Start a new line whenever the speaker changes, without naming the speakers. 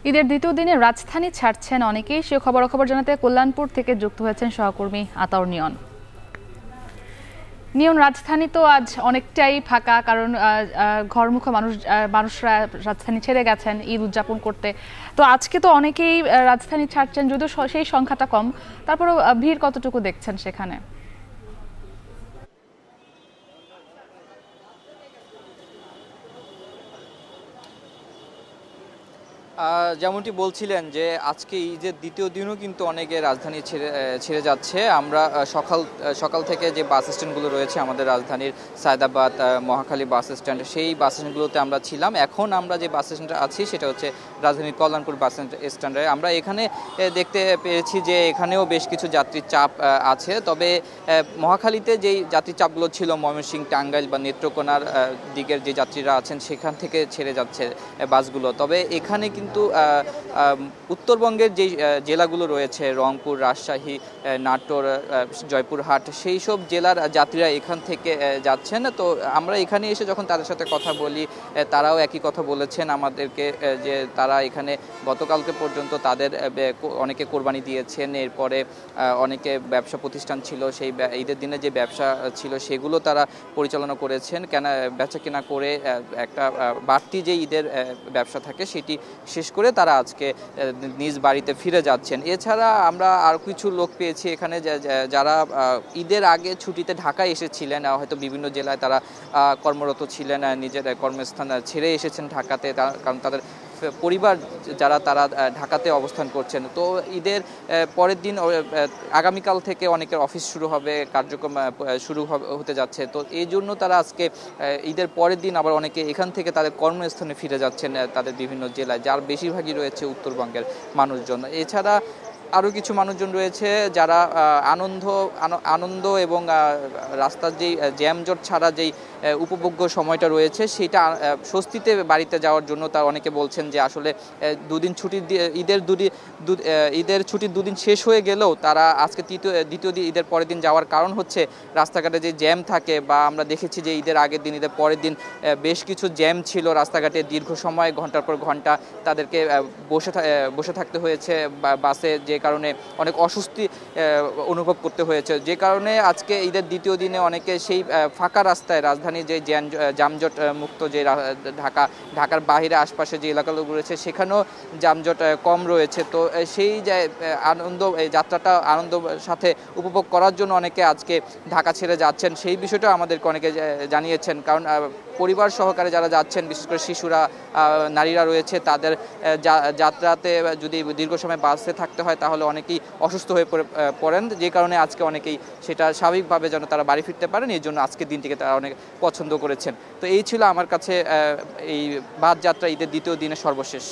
ঈদের দ্বিতীয় দিনে রাজধানী ছাড়ছেন অনেকেই। সে খবর জানাতে কল্যাণপুর থেকে যুক্ত হয়েছেন সহকর্মী আতাউর নিয়ন। রাজধানী তো আজ অনেকটাই ফাঁকা, কারণ ঘরমুখো মানুষরা রাজধানী ছেড়ে গেছেন ঈদ উদযাপন করতে। তো আজকে তো অনেকেই রাজধানী ছাড়ছেন, যদিও সেই সংখ্যাটা কম, তারপরেও ভিড় কতটুকু দেখছেন সেখানে?
যেমনটি বলছিলেন যে আজকে ঈদের দ্বিতীয় দিনও কিন্তু অনেকে রাজধানী ছেড়ে যাচ্ছে। আমরা সকাল থেকে যে বাস স্ট্যান্ডগুলো রয়েছে আমাদের রাজধানীর সায়দাবাদ, মহাখালী বাস স্ট্যান্ড, সেই বাস স্ট্যান্ডগুলোতে আমরা ছিলাম। এখন আমরা যে বাস স্ট্যান্ডে আছি সেটা হচ্ছে রাজধানীর কল্যাণপুর বাস স্ট্যান্ডে। আমরা এখানে দেখতে পেরেছি যে এখানেও বেশ কিছু যাত্রীর চাপ আছে। তবে মহাখালীতে যেই যাত্রীর চাপগুলো ছিল, ময়মনসিংহ, টাঙ্গাইল বা নেত্রকোনার দিকের যে যাত্রীরা আছেন সেখান থেকে ছেড়ে যাচ্ছে বাসগুলো। তবে এখানে কিন্তু উত্তরবঙ্গের যে জেলাগুলো রয়েছে, রংপুর, রাজশাহী, নাটোর, জয়পুরহাট, সেই সব জেলার যাত্রীরা এখান থেকে যাচ্ছেন। তো আমরা এখানে এসে যখন তাদের সাথে কথা বলি, তারাও একই কথা বলেছেন আমাদেরকে যে তারা এখানে গতকালকে পর্যন্ত তাদের অনেকে কোরবানি দিয়েছেন। এরপরে অনেকে ব্যবসা প্রতিষ্ঠান ছিল, সেই ঈদের দিনে যে ব্যবসা ছিল সেগুলো তারা পরিচালনা করেছেন, বেচা কেনা করে একটা বাড়তি যে ঈদের ব্যবসা থাকে সেটি শেষ করে তারা আজকে নিজ বাড়িতে ফিরে যাচ্ছেন। এছাড়া আমরা আরও কিছু লোক পেয়েছি এখানে যারা ঈদের আগে ছুটিতে ঢাকায় এসেছিলেন, হয়তো বিভিন্ন জেলায় তারা কর্মরত ছিলেন, নিজের কর্মস্থান ছেড়ে এসেছেন ঢাকাতে, কারণ তাদের পরিবার যারা তারা ঢাকাতে অবস্থান করছেন। তো ঈদের পরের দিন আগামীকাল থেকে অনেকের অফিস শুরু হবে, কার্যক্রম শুরু হতে যাচ্ছে। তো এই জন্য তারা আজকে ঈদের পরের দিন আবার অনেকে এখান থেকে তাদের কর্মস্থানে ফিরে যাচ্ছেন তাদের বিভিন্ন জেলায়, যার বেশিরভাগই রয়েছে উত্তরবঙ্গের মানুষজন। এছাড়া আরও কিছু মানুষজন রয়েছে যারা আনন্দ এবং রাস্তার যেই জ্যামজট ছাড়া যেই উপভোগ্য সময়টা রয়েছে সেটা স্বস্তিতে বাড়িতে যাওয়ার জন্য তার অনেকে বলছেন যে আসলে দুদিন ছুটি ঈদের ছুটির দুদিন শেষ হয়ে গেলেও তারা আজকে দ্বিতীয় দিন ঈদের পরের দিন যাওয়ার কারণ হচ্ছে রাস্তাঘাটে যে জ্যাম থাকে, বা আমরা দেখেছি যে ঈদের আগের দিন, ঈদের পরের দিন বেশ কিছু জ্যাম ছিল রাস্তাঘাটে, দীর্ঘ সময় ঘন্টার পর ঘন্টা তাদেরকে বসে থাকতে হয়েছে বাসে, যে কারণে অনেক অস্বস্তি অনুভব করতে হয়েছে। যে কারণে আজকে ঈদের দ্বিতীয় দিনে অনেকে সেই ফাঁকা রাস্তায়, রাজধানীর যে যানজট মুক্ত যে ঢাকার বাইরে আশপাশে যে এলাকাগুলো রয়েছে সেখানেও যানজট কম রয়েছে। তো সেই যে যাত্রাটা আনন্দের সাথে উপভোগ করার জন্য অনেকে আজকে ঢাকা ছেড়ে যাচ্ছেন, সেই বিষয়টা আমাদেরকে অনেকে জানিয়েছেন। কারণ পরিবার সহকারে যারা যাচ্ছেন, বিশেষ করে শিশুরা, নারীরা রয়েছে, তাদের যাত্রাতে যদি দীর্ঘ সময় বাসে থাকতে হয় তাহলে অনেকেই অসুস্থ হয়ে পড়েন, যে কারণে আজকে অনেকেই সেটা স্বাভাবিকভাবে যেন তারা বাড়ি ফিরতে পারেন, এই জন্য আজকের দিনটিকে তারা অনেক পছন্দ করেছেন। তো এই ছিল আমার কাছে এই বাস যাত্রা ঈদের দ্বিতীয় দিনের সর্বশেষ।